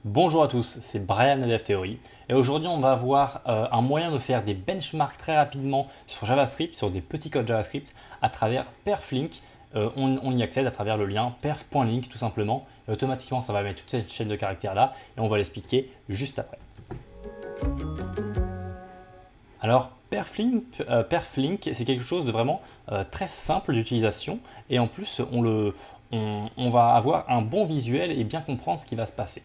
Bonjour à tous, c'est Brian de DevTheory et aujourd'hui on va voir un moyen de faire des benchmarks très rapidement sur JavaScript, sur des petits codes JavaScript à travers Perflink. On y accède à travers le lien perf.link tout simplement et automatiquement ça va mettre toute cette chaîne de caractères là et on va l'expliquer juste après. Alors Perflink c'est quelque chose de vraiment très simple d'utilisation et en plus on va avoir un bon visuel et bien comprendre ce qui va se passer.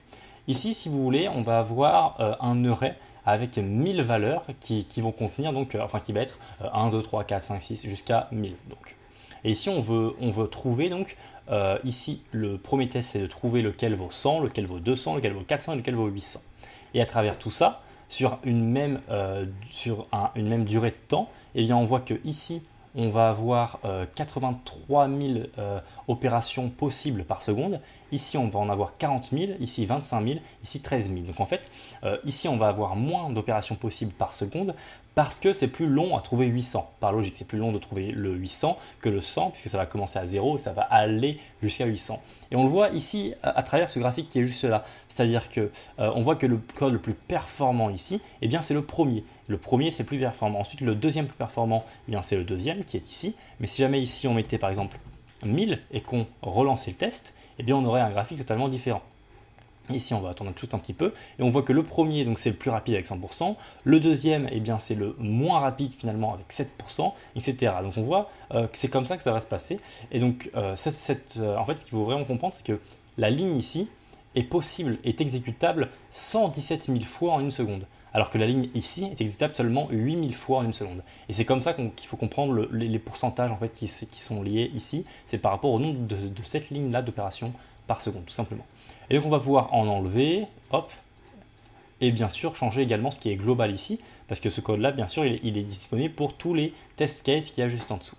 Ici, si vous voulez, on va avoir un array avec 1000 valeurs qui vont contenir, donc, enfin qui va être 1, 2, 3, 4, 5, 6 jusqu'à 1000. Donc. Et ici, on veut trouver, donc, ici, le premier test, c'est de trouver lequel vaut 100, lequel vaut 200, lequel vaut 400 et lequel vaut 800. Et à travers tout ça, sur une même durée de temps, eh bien, on voit que ici, on va avoir 83 000 opérations possibles par seconde. Ici, on va en avoir 40 000, ici 25 000, ici 13 000. Donc en fait, ici, on va avoir moins d'opérations possibles par seconde parce que c'est plus long à trouver 800. Par logique, c'est plus long de trouver le 800 que le 100 puisque ça va commencer à 0 et ça va aller jusqu'à 800. Et on le voit ici à travers ce graphique qui est juste là. C'est-à-dire que on voit que le code le plus performant ici, eh bien c'est le premier. Le premier, c'est le plus performant. Ensuite, le deuxième plus performant, eh bien c'est le deuxième qui est ici. Mais si jamais ici on mettait par exemple 1000 et qu'on relançait le test, eh bien on aurait un graphique totalement différent. Ici, on va attendre juste un petit peu et on voit que le premier, donc c'est le plus rapide avec 100%, le deuxième, eh bien c'est le moins rapide finalement avec 7%, etc. Donc on voit que c'est comme ça que ça va se passer. Et donc en fait, ce qu'il faut vraiment comprendre, c'est que la ligne ici est possible, est exécutable 117 000 fois en une seconde, alors que la ligne ici est exécutable seulement 8000 fois en une seconde. Et c'est comme ça qu'il faut comprendre les pourcentages en fait qui sont liés ici. C'est par rapport au nombre de cette ligne-là d'opérations par seconde, tout simplement. Et donc on va pouvoir en enlever, hop, et bien sûr changer également ce qui est global ici, parce que ce code-là, bien sûr, il est disponible pour tous les test cases qu'il y a juste en dessous.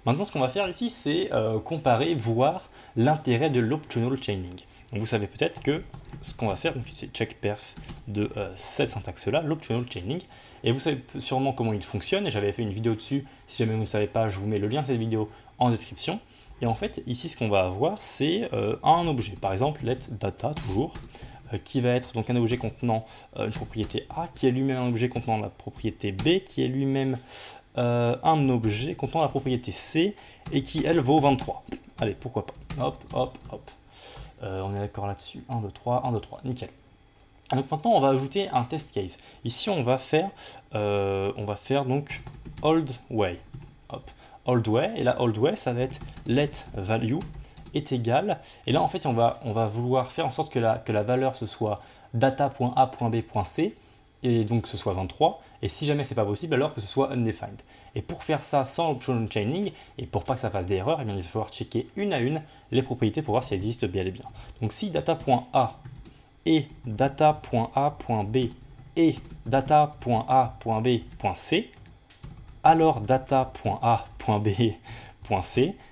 Maintenant, ce qu'on va faire ici, c'est comparer, voir l'intérêt de l'optional chaining. Donc, vous savez peut-être que ce qu'on va faire, c'est check perf de cette syntaxe-là, l'optional chaining. Et vous savez sûrement comment il fonctionne, et j'avais fait une vidéo dessus. Si jamais vous ne savez pas, je vous mets le lien de cette vidéo en description. Et en fait, ici, ce qu'on va avoir, c'est un objet. Par exemple, let data, toujours, qui va être donc un objet contenant une propriété A, qui est lui-même un objet contenant la propriété B, qui est lui-même un objet contenant la propriété C, et qui, elle, vaut 23. Allez, pourquoi pas. Hop, hop, hop. On est d'accord là-dessus. 1, 2, 3, 1, 2, 3. Nickel. Donc maintenant, on va ajouter un test case. Ici, on va faire donc old way. Hop. Old way, et là old way ça va être let value est égal, et là en fait on va vouloir faire en sorte que la valeur ce soit data.a.b.c et donc que ce soit 23, et si jamais c'est pas possible alors que ce soit undefined. Et pour faire ça sans optional chaining et pour pas que ça fasse des erreurs, eh bien, il va falloir checker une à une les propriétés pour voir si elles existent bien et bien. Donc si data.a et data.a.b et data.a.b.c, alors data.a.b.c,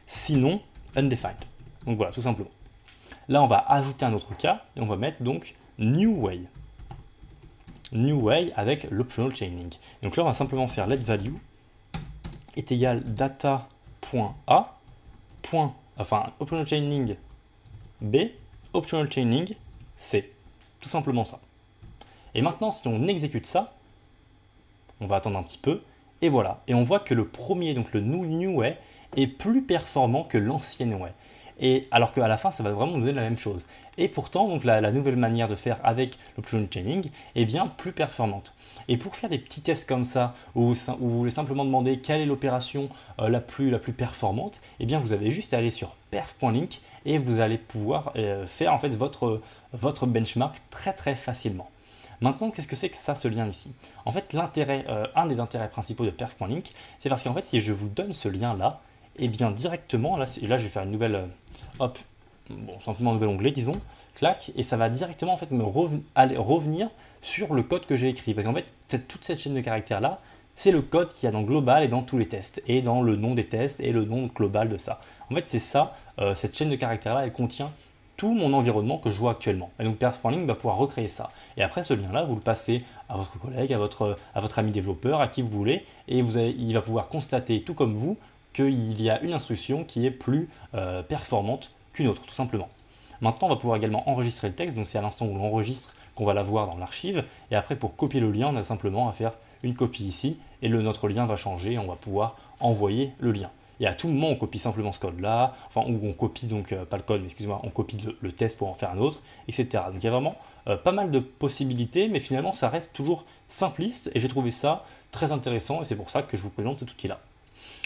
sinon undefined. Donc voilà, tout simplement. Là, on va ajouter un autre cas et on va mettre donc new way. New way avec l'optional chaining. Donc là, on va simplement faire let value est égal data.a, enfin optional chaining b, optional chaining c. Tout simplement ça. Et maintenant, si on exécute ça, on va attendre un petit peu. Et voilà, et on voit que le premier, donc le new way, est plus performant que l'ancienne way. Et alors qu'à la fin, ça va vraiment nous donner la même chose. Et pourtant, donc la nouvelle manière de faire avec l'optional chaining est bien plus performante. Et pour faire des petits tests comme ça, où vous voulez simplement demander quelle est l'opération la plus performante, eh bien vous avez juste à aller sur perf.link et vous allez pouvoir faire en fait votre benchmark très très facilement. Maintenant, qu'est-ce que c'est que ça, ce lien ici? En fait, un des intérêts principaux de perf.link, c'est parce qu'en fait, si je vous donne ce lien-là, et bien directement, là je vais faire une nouvelle, simplement un nouvel onglet, disons, clac, et ça va directement en fait aller revenir sur le code que j'ai écrit. Parce qu'en fait, toute cette chaîne de caractères-là, c'est le code qu'il y a dans global et dans tous les tests, et dans le nom des tests et le nom global de ça. En fait, c'est ça, cette chaîne de caractères-là, elle contient tout mon environnement que je vois actuellement. Et donc perf.link va pouvoir recréer ça. Et après ce lien-là, vous le passez à votre collègue, à votre ami développeur, à qui vous voulez, et il va pouvoir constater, tout comme vous, qu'il y a une instruction qui est plus performante qu'une autre, tout simplement. Maintenant, on va pouvoir également enregistrer le texte, donc c'est à l'instant où l'enregistre qu'on va l'avoir dans l'archive. Et après, pour copier le lien, on a simplement à faire une copie ici, et notre lien va changer, et on va pouvoir envoyer le lien. Et à tout moment, on copie simplement ce code-là, enfin, ou on copie donc, pas le code, mais excusez-moi, on copie le test pour en faire un autre, etc. Donc il y a vraiment pas mal de possibilités, mais finalement, ça reste toujours simpliste, et j'ai trouvé ça très intéressant, et c'est pour ça que je vous présente cet outil-là.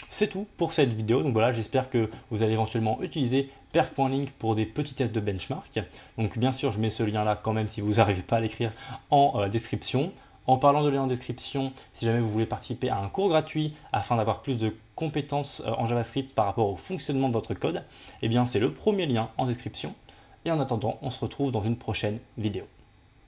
C'est tout pour cette vidéo, donc voilà, j'espère que vous allez éventuellement utiliser perf.link pour des petits tests de benchmark. Donc bien sûr, je mets ce lien-là quand même si vous n'arrivez pas à l'écrire en description. En parlant de lien en description, si jamais vous voulez participer à un cours gratuit afin d'avoir plus de compétences en JavaScript par rapport au fonctionnement de votre code, eh bien c'est le premier lien en description. Et en attendant, on se retrouve dans une prochaine vidéo.